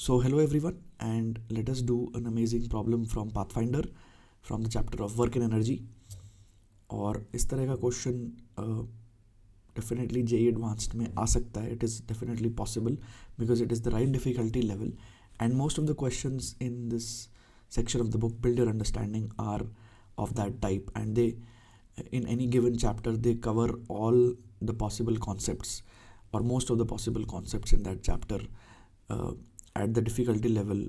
So hello everyone, and let us do an amazing problem from Pathfinder from the chapter of work and energy. और इस तरह का question definitely JEE advanced में आ सकता है. It is definitely possible because it is the right difficulty level and most of the questions in this section of the book build your understanding are of that type, and they in any given chapter they cover all the possible concepts or most of the possible concepts in that chapter at the difficulty level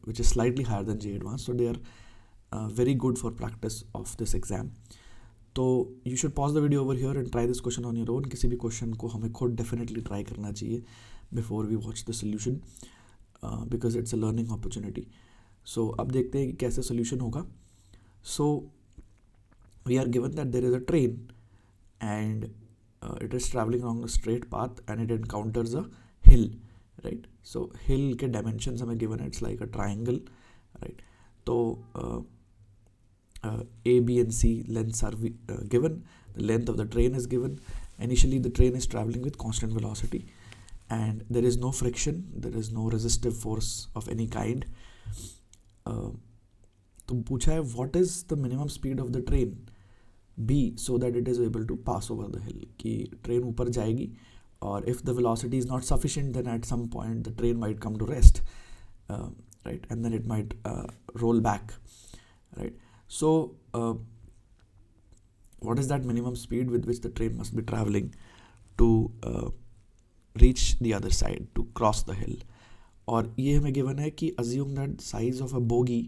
which is slightly higher than JEE Advanced, so they are very good for practice of this exam. तो you should pause the video over here and try this question on your own. किसी भी question को हमें खुद definitely try करना चाहिए before we watch the solution because it's a learning opportunity. So अब देखते हैं कि कैसे solution होगा. So we are given that there is a train and it is traveling along a straight path and it encounters a hill, right? So hill के dimensions हमें given है, it's like a triangle, right? तो A, B and C lengths are given. The length of the train is given. Initially the train is traveling with constant velocity and there is no friction, there is no resistive force of any kind. तो पूछा है what is the minimum speed of the train B so that it is able to pass over the hill, कि train ऊपर जाएगी और if the velocity is not sufficient then at some point the train might come to rest, right, and then it might roll back, right? So what is that minimum speed with which the train must be traveling to reach the other side, to cross the hill? और ये हमें given है कि assume that size of a bogie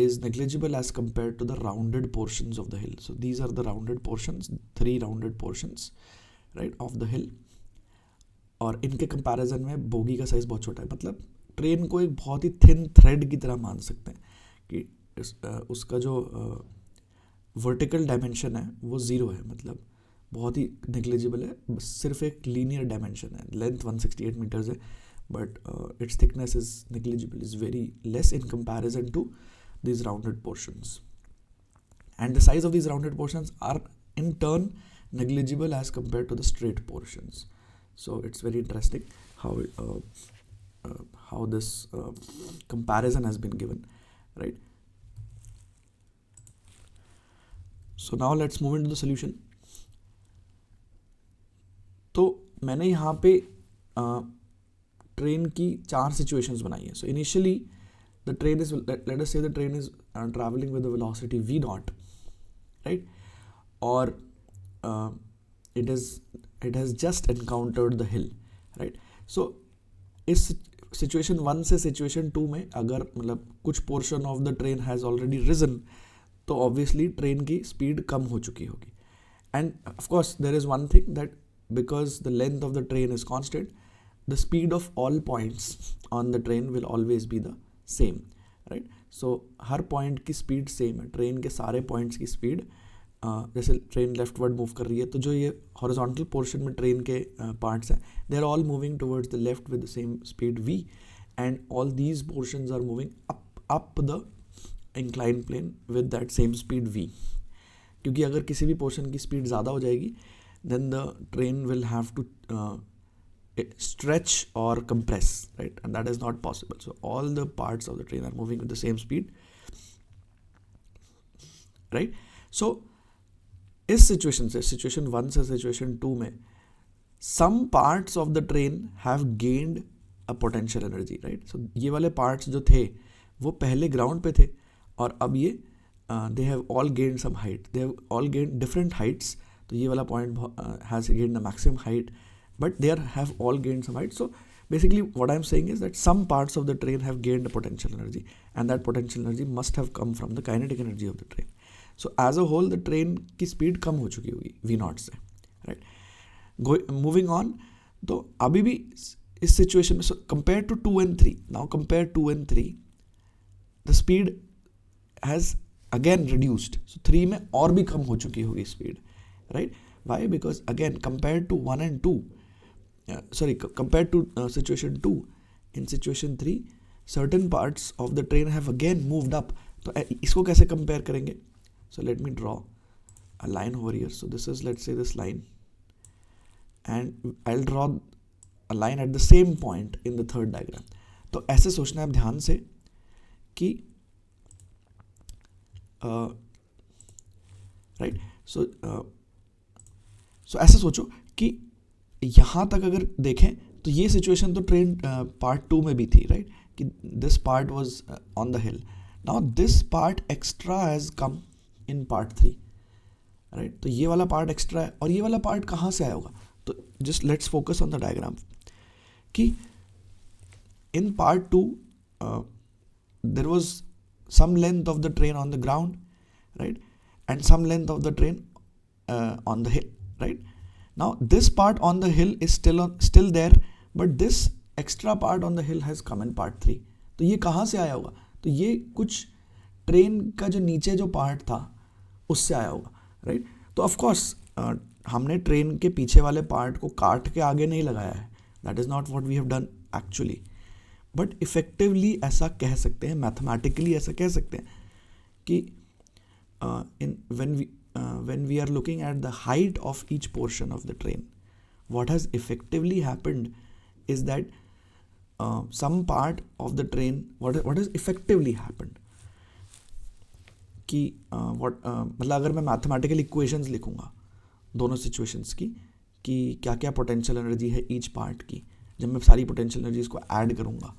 is negligible as compared to the rounded portions of the hill. So these are the rounded portions, 3 rounded portions, right, of the hill. और इनके comparison में bogie का size बहुत छोटा है. मतलब train को एक बहुत ही थिन थ्रेड की तरह मान सकते हैं कि उसका जो वर्टिकल डायमेंशन है वो ज़ीरो है, मतलब बहुत ही नेग्लिजिबल है, सिर्फ एक लीनियर डायमेंशन है. लेंथ 168 मीटर्स है but its thickness is negligible, is very less in comparison to these rounded portions, and the size of these rounded portions are in turn negligible as compared to the straight portions. So it's very interesting how this comparison has been given, right? So now let's move into the solution. तो मैंने यहाँ पे train की 4 situations बनाई है. So initially the train is, let us say the train is travelling with the velocity v naught, right, और it has just encountered the hill, right? So इस situation 1 से सिचुएशन 2 में अगर मतलब कुछ portion of the train has already risen तो obviously train की speed कम हो चुकी होगी. And of course there is one thing that because the length of the train is constant, the speed of all points on the train will always be the same, right? So her point की speed same है. Train के सारे points की speed जैसे train leftward move कर रही है तो जो ये horizontal portion में ट्रेन के parts हैं they are all moving towards the left with the same speed v, and all these portions are moving up the inclined plane with that same speed v. क्योंकि अगर किसी भी portion की speed ज़्यादा हो जाएगी then the train will have to stretch or compress, right, and that is not possible. So all the parts of the train are moving with the same speed, right? So इस situation से situation 1 से situation 2 में some parts of the train have gained a potential energy, right? So ये वाले parts जो थे वो पहले ground पे थे और अब ये they have all gained some height, they have all gained different heights. तो ये वाला point has gained the maximum height, but they have all gained some height. So basically what I'm saying is that some parts of the train have gained a potential energy, and that potential energy must have come from the kinetic energy of the train. So as a whole the train की speed कम हो चुकी होगी v not से, right? Moving on, तो अभी भी इस situation में, so compared to 2 and 3, now compare 2 and 3, the speed has again reduced. So 3 में और भी कम हो चुकी होगी speed, right? Why? Because again compared to 1 and 2, compared to situation 2, in situation 3 certain parts of the train have again moved up. तो इसको कैसे compare करेंगे? So let me draw a line over here. So this is, let's say, this line, and I'll draw a line at the same point in the third diagram. तो ऐसे सोचना है आप ध्यान से कि राइट, सो ऐसे सोचो कि यहाँ तक अगर देखें तो ये सिचुएशन तो ट्रेन पार्ट 2 में भी थी, राइट, कि this part was on the hill, now this part extra has come in part 3, right, तो ये वाला पार्ट एक्स्ट्रा है और ये वाला पार्ट कहाँ से आया होगा? तो just let's focus on the diagram कि in part 2 there was some length of the train on the ground, right, and some length of the train on the hill, right. Now this part on the hill is still there, but this extra part on the hill has come in part 3. तो ये कहाँ से आया होगा? तो ये कुछ train का जो नीचे जो पार्ट था उससे आया होगा, राइट. तो ऑफ कोर्स हमने ट्रेन के पीछे वाले पार्ट को काट के आगे नहीं लगाया है, that is not what we have done actually, but effectively ऐसा कह सकते हैं, मैथमेटिकली ऐसा कह सकते हैं कि when we are looking at the height of each portion of the train, what has effectively happened is that some part of the train, what has effectively happened कि मतलब अगर मैं मैथमेटिकल इक्वेशंस लिखूंगा दोनों सिचुएशंस की कि क्या क्या पोटेंशियल एनर्जी है ईच पार्ट की, जब मैं सारी पोटेंशियल एनर्जीज को ऐड करूंगा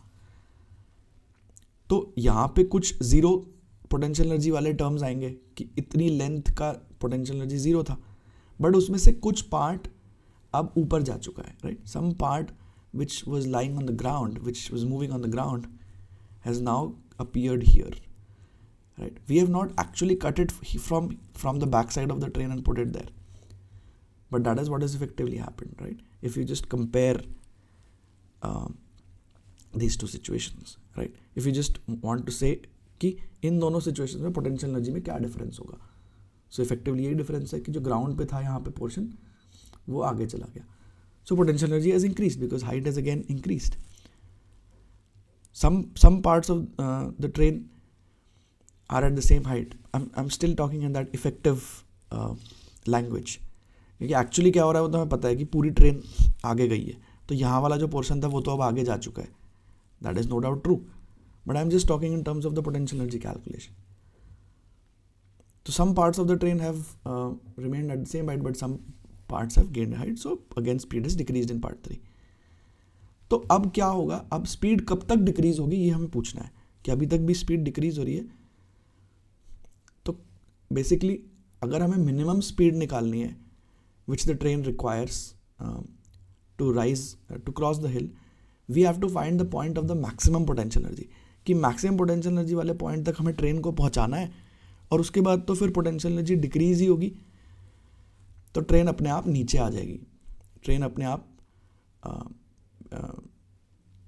तो यहाँ पे कुछ ज़ीरो पोटेंशियल एनर्जी वाले टर्म्स आएंगे कि इतनी लेंथ का पोटेंशियल एनर्जी ज़ीरो था, बट उसमें से कुछ पार्ट अब ऊपर जा चुका है, right. Some part which was lying on the ground, which was moving on the ground, has now appeared here, right. We have not actually cut it from the back side of the train and put it there, but that is what is effectively happened, right. If you just compare these two situations, right, if you just want to say कि इन दोनों situations में potential energy में क्या difference होगा, सो effectively यही difference है कि जो ग्राउंड पे था यहाँ पे पोर्शन वो आगे चला गया, so potential energy has increased because height has again increased. some parts of the train are at the same height. I'm still talking in that effective language, क्योंकि एक्चुअली क्या हो रहा है वो तो हमें पता है कि पूरी ट्रेन आगे गई है, तो यहाँ वाला जो पोर्शन था वो तो अब आगे जा चुका है, that is no doubt true, but I am just talking in terms of the potential energy calculation. तो some parts of the train have remained at the same height, but some parts have gained height, so again speed is decreased in part 3. तो अब क्या होगा, अब speed कब तक decrease होगी ये हमें पूछना है कि अभी तक भी स्पीड डिक्रीज हो रही है. तो बेसिकली अगर हमें मिनिमम स्पीड निकालनी है which the train requires to cross the hill, we have to find the point of the maximum potential energy, कि मैक्सिमम पोटेंशियल एनर्जी वाले पॉइंट तक हमें ट्रेन को पहुंचाना है, और उसके बाद तो फिर पोटेंशियल एनर्जी डिक्रीज ही होगी, तो ट्रेन अपने आप नीचे आ जाएगी. ट्रेन अपने आप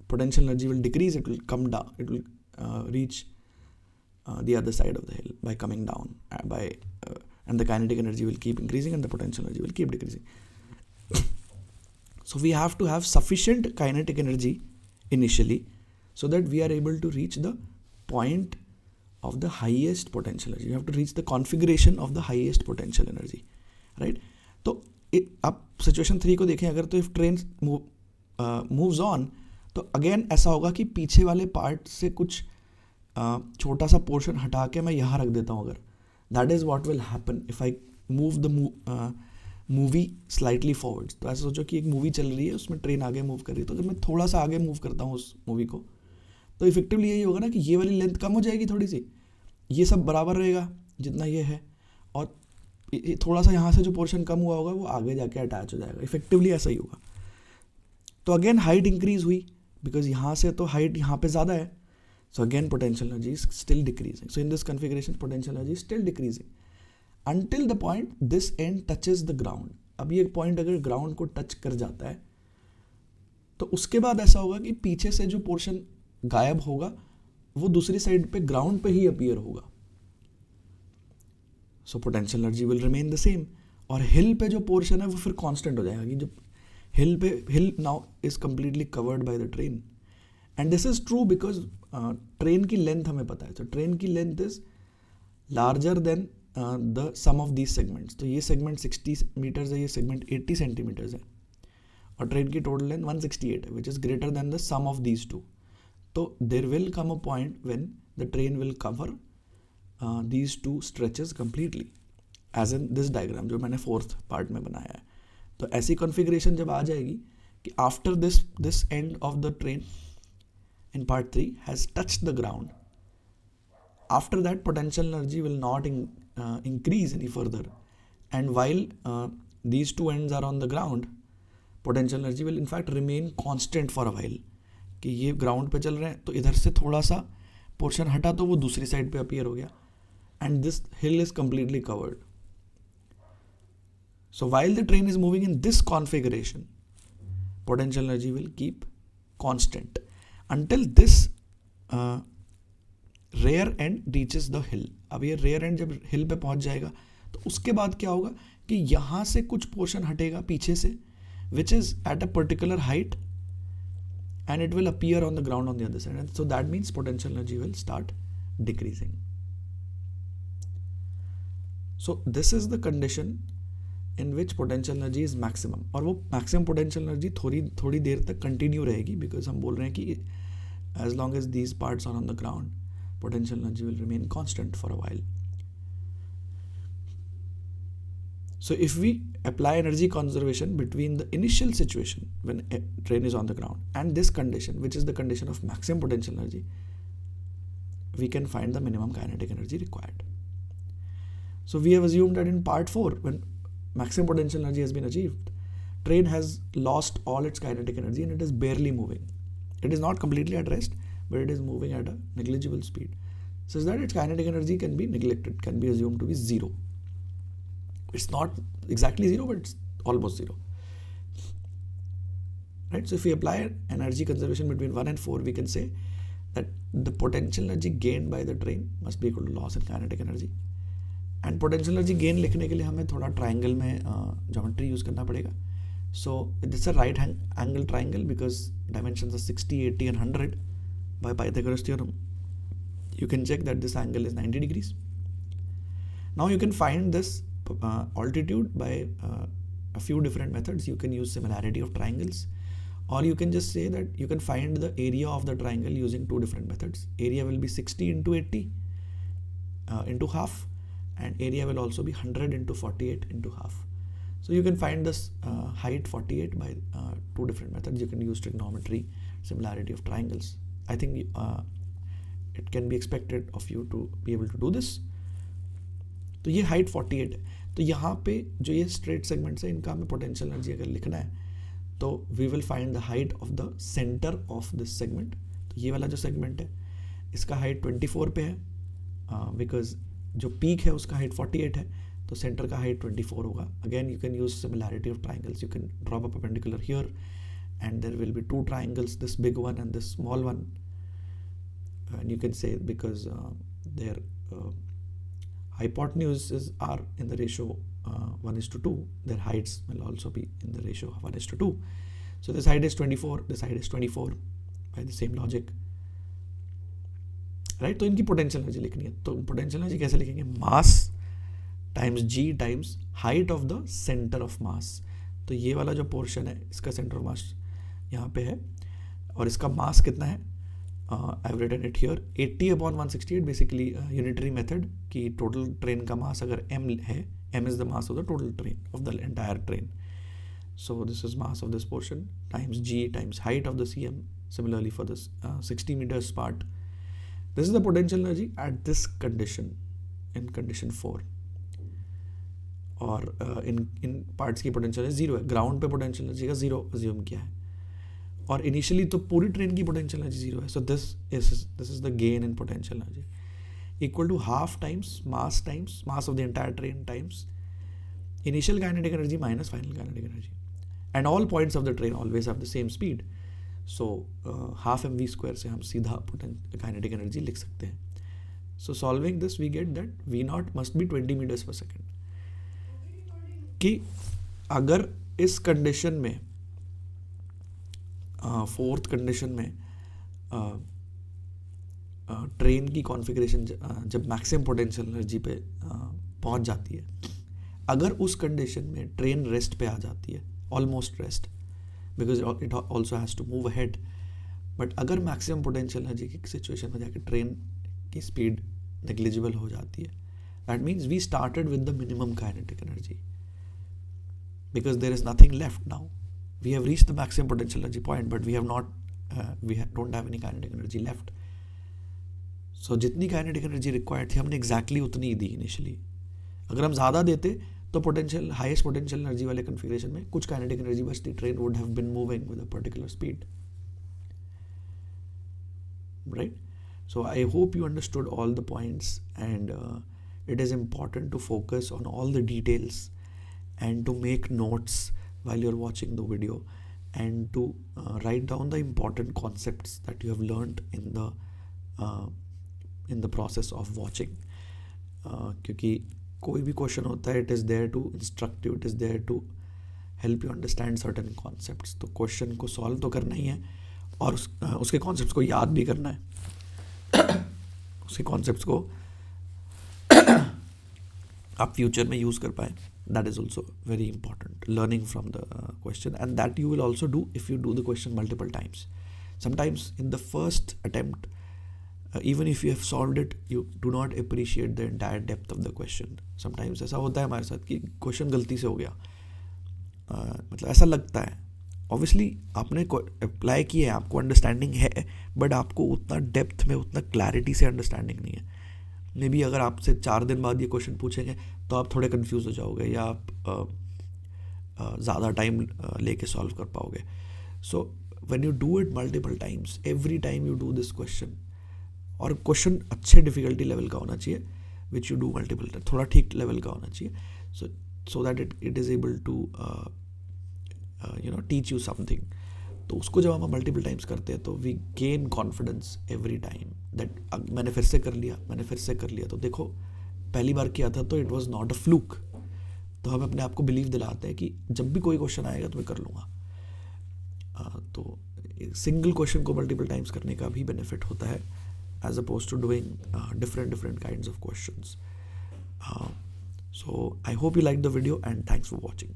potential energy will decrease, it will come down, it will reach the other side of the hill by coming down and the kinetic energy will keep increasing and the potential energy will keep decreasing. So we have to have sufficient kinetic energy initially so that we are able to reach the point of the highest potential energy. You have to reach the configuration of the highest potential energy, right? तो अब situation 3 को देखें अगर, तो if train moves on, तो again ऐसा होगा कि पीछे वाले पार्ट से कुछ छोटा सा पोर्शन हटा के मैं यहाँ रख देता हूँ अगर, that is what will happen if I move the movie slightly forwards. तो ऐसा सोचो कि एक मूवी चल रही है, उसमें ट्रेन आगे मूव कर रही है, तो अगर मैं थोड़ा सा आगे मूव करता हूँ उस मूवी को, तो इफेक्टिवली यही होगा ना कि ये वाली लेंथ कम हो जाएगी थोड़ी सी, ये सब बराबर रहेगा जितना ये है, और थोड़ा सा यहाँ से जो पोर्शन कम हुआ होगा वो आगे जाके अटैच हो जाएगा. इफेक्टिवली ऐसा ही होगा. तो अगेन हाइट इंक्रीज हुई बिकॉज यहाँ से तो हाइट यहाँ पे ज़्यादा है, so again potential energy is still decreasing. So in this configuration potential energy still decreasing until the point this and touches the ground. अब ये पॉइंट अगर ग्राउंड को टच कर जाता है तो उसके बाद ऐसा होगा कि पीछे से जो पोर्शन गायब होगा वो दूसरी साइड पे ग्राउंड पे ही अपीयर होगा. So potential energy will remain the same, और हिल पे जो पोर्शन है वो फिर कांस्टेंट हो जाएगा कि जब hill now is completely covered by the train, and this is true because train की length हमें पता है. so train की length is larger than the sum of these segments. तो ये segment 60 meters है, ये segment 80 centimeters है, और train की total length 168 है, which is greater than the sum of these two. तो there will come a point when the train will cover these two stretches completely, as in this diagram जो मैंने fourth part में बनाया है. तो ऐसी configuration जब आ जाएगी कि after this end of the train in part 3 has touched the ground, after that potential energy will not increase any further, and while these two ends are on the ground, potential energy will in fact remain constant for a while. कि ये ground पे चल रहे हैं तो इधर से थोड़ा सा पोर्शन हटा तो वो दूसरी साइड पे अपीयर हो गया, and this hill is completely covered. So while the train is moving in this configuration, potential energy will keep constant until this rear end reaches the hill. अब ये rear end जब hill पे पहुंच जाएगा तो उसके बाद क्या होगा कि यहाँ से कुछ पोर्शन हटेगा पीछे से, which is at a particular height, and it will appear on the ground on the other side. And so that means potential energy will start decreasing. So this is the condition in which potential energy is maximum. और वो maximum potential energy थोड़ी देर तक continue रहेगी, because हम बोल रहे हैं कि as long as these parts are on the ground, potential energy will remain constant for a while. So if we apply energy conservation between the initial situation when a train is on the ground and this condition, which is the condition of maximum potential energy, we can find the minimum kinetic energy required. So we have assumed that in part 4, when maximum potential energy has been achieved, train has lost all its kinetic energy and it is barely moving. It is not completely at rest, but it is moving at a negligible speed, such that its kinetic energy can be neglected, can be assumed to be zero. It's not exactly zero, but it's almost zero. Right? So if we apply energy conservation between 1 and 4, we can say that the potential energy gained by the train must be equal to loss in kinetic energy. And potential energy gain लिखने के लिए हमें थोड़ा triangle में geometry use करना पड़ेगा. So it's a right angle triangle because dimensions are 60, 80 and 100 by Pythagoras theorem. You can check that this angle is 90 degrees. Now you can find this altitude by a few different methods. You can use similarity of triangles, or you can just say that you can find the area of the triangle using two different methods. Area will be 60 into 80 into half, and area will also be 100 into 48 into half. So you can find this height 48 by two different methods. You can use trigonometry, similarity of triangles. I think it can be expected of you to be able to do this. तो ये height 48 है. तो यहाँ पे जो ये straight segments है, इनका हमें पोटेंशियल एनर्जी अगर लिखना है तो we will find the height of the centre of this segment. तो ये वाला जो सेगमेंट है इसका हाइट 24 पे है, बिकॉज जो पीक है उसका हाइट 48 है, तो सेंटर का हाइट 24 होगा. Again you can use similarity of triangles. You can drop a perpendicular here and there will be two triangles, this big one and this small one, and you can say because their hypotenuses are in the ratio 1:2, their heights will also be in the ratio of 1:2. So this height is 24, this height is 24 by the same logic, right? तो इनकी potential energy लिखनी है. तो potential energy कैसे लिखेंगे? Mass times g times height of the centre of mass. तो ये वाला जो पोर्शन है इसका सेंटर ऑफ मास यहाँ पे है, और इसका मास कितना है? I've written it here, 80/168, basically unitary method कि total train का mass अगर m है, m is the mass of the total train, of the entire train. So this is mass of this portion times g times height of the cm. Similarly for this 60 meters part, this is the potential energy at this condition, in condition 4. और in parts की potential है 0 है. Ground पे potential energy का 0 assume किया है, और initially तो पूरी ट्रेन की पोटेंशियल एनर्जी 0 है. So this is the gain in potential energy equal to half times mass of the entire train times initial kinetic energy minus final kinetic energy. And all points of the train always have the same speed. So half mv² से हम सीधा kinetic energy लिख सकते हैं. So solving this we get that v0 must be 20 metres per second. कि अगर इस condition में फोर्थ कंडीशन में ट्रेन की कॉन्फ़िगरेशन जब मैक्सिमम पोटेंशियल एनर्जी पे पहुंच जाती है, अगर उस कंडीशन में ट्रेन रेस्ट पे आ जाती है, almost rest, because it also has to move ahead, but अगर मैक्सिमम पोटेंशियल एनर्जी की सिचुएशन में जाके ट्रेन की स्पीड नेग्लिजिबल हो जाती है, that means we started with the minimum kinetic energy because there is nothing left now. We have reached the maximum potential energy point, but we have not, don't have any kinetic energy left. So जितनी kinetic energy required थी हमने exactly उतनी ही दी initially. अगर हम ज़्यादा देते तो potential, highest potential energy वाले configuration में कुछ kinetic energy बचती, train would have been moving with a particular speed. Right? So I hope you understood all the points, and it is important to focus on all the details and to make notes while you're watching the video, and to write down the important concepts that you have learned in the process of watching. क्योंकि कोई भी question होता है, it is there to instruct you, it is there to help you understand certain concepts. तो question को solve तो करना ही है और उसके कॉन्सेप्ट्स को याद भी करना है. उसके कॉन्सेप्ट्स को आप फ्यूचर में यूज़ कर पाए. That is also very important, learning from the question, and that you will also do if you do the question multiple times. Sometimes in the first attempt, even if you have solved it, you do not appreciate the entire depth of the question. Sometimes ऐसा होता है हमारे साथ कि question गलती से हो गया, मतलब ऐसा लगता है. Obviously आपने अप्लाई किया है, आपको अंडरस्टैंडिंग है, बट आपको उतना डेप्थ में, उतना क्लैरिटी से अंडरस्टैंडिंग नहीं है. मे बी अगर आपसे 4 दिन बाद ये क्वेश्चन पूछेंगे तो आप थोड़े कंफ्यूज हो जाओगे, या आप ज़्यादा टाइम लेके सॉल्व कर पाओगे. So when you do it multiple times, every time you do this question, और क्वेश्चन अच्छे डिफ़िकल्टी लेवल का होना चाहिए, which you do multiple time, थोड़ा ठीक लेवल का होना चाहिए, so that it is able to teach you something. तो उसको जब हम मल्टीपल टाइम्स करते हैं तो we gain confidence every time that मैंने फिर से कर लिया, तो देखो पहली बार किया था तो it was not a fluke. तो हम अपने आप को बिलीव दिलाते हैं कि जब भी कोई क्वेश्चन आएगा तो मैं कर लूँगा. तो सिंगल क्वेश्चन को मल्टीपल टाइम्स करने का भी बेनिफिट होता है, as opposed to doing different kinds of questions. So I hope you liked the video, and thanks for watching.